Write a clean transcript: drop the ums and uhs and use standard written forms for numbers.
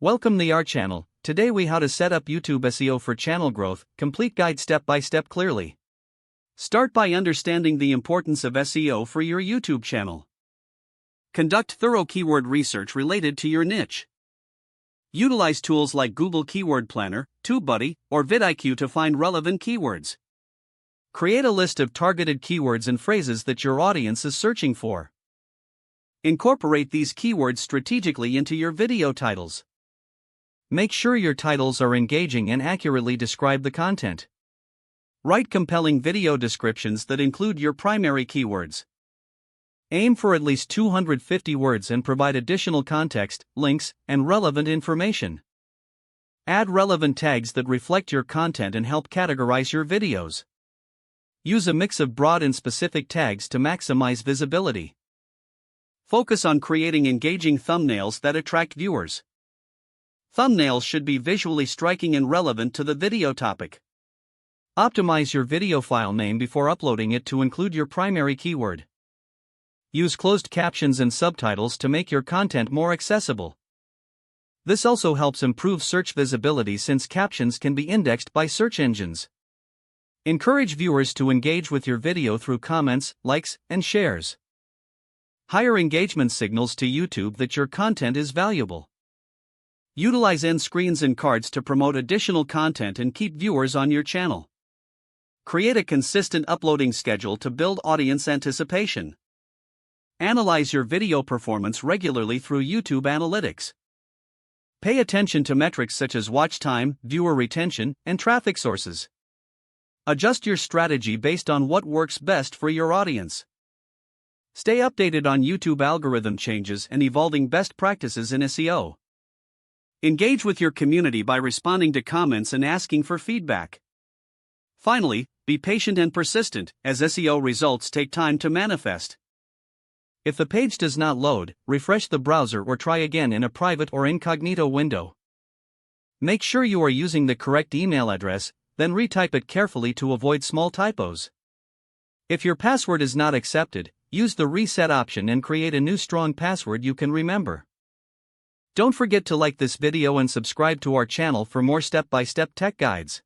Welcome to our channel. Today we how to set up YouTube SEO for channel growth, complete guide step by step clearly. Start by understanding the importance of SEO for your YouTube channel. Conduct thorough keyword research related to your niche. Utilize tools like Google Keyword Planner, TubeBuddy, or vidIQ to find relevant keywords. Create a list of targeted keywords and phrases that your audience is searching for. Incorporate these keywords strategically into your video titles. Make sure your titles are engaging and accurately describe the content. Write compelling video descriptions that include your primary keywords. Aim for at least 250 words and provide additional context, links, and relevant information. Add relevant tags that reflect your content and help categorize your videos. Use a mix of broad and specific tags to maximize visibility. Focus on creating engaging thumbnails that attract viewers. Thumbnails should be visually striking and relevant to the video topic. Optimize your video file name before uploading it to include your primary keyword. Use closed captions and subtitles to make your content more accessible. This also helps improve search visibility since captions can be indexed by search engines. Encourage viewers to engage with your video through comments, likes, and shares. Higher engagement signals to YouTube that your content is valuable. Utilize end screens and cards to promote additional content and keep viewers on your channel. Create a consistent uploading schedule to build audience anticipation. Analyze your video performance regularly through YouTube Analytics. Pay attention to metrics such as watch time, viewer retention, and traffic sources. Adjust your strategy based on what works best for your audience. Stay updated on YouTube algorithm changes and evolving best practices in SEO. Engage with your community by responding to comments and asking for feedback. Finally, be patient and persistent, as SEO results take time to manifest. If the page does not load, refresh the browser or try again in a private or incognito window. Make sure you are using the correct email address, then retype it carefully to avoid small typos. If your password is not accepted, use the reset option and create a new strong password you can remember. Don't forget to like this video and subscribe to our channel for more step-by-step tech guides.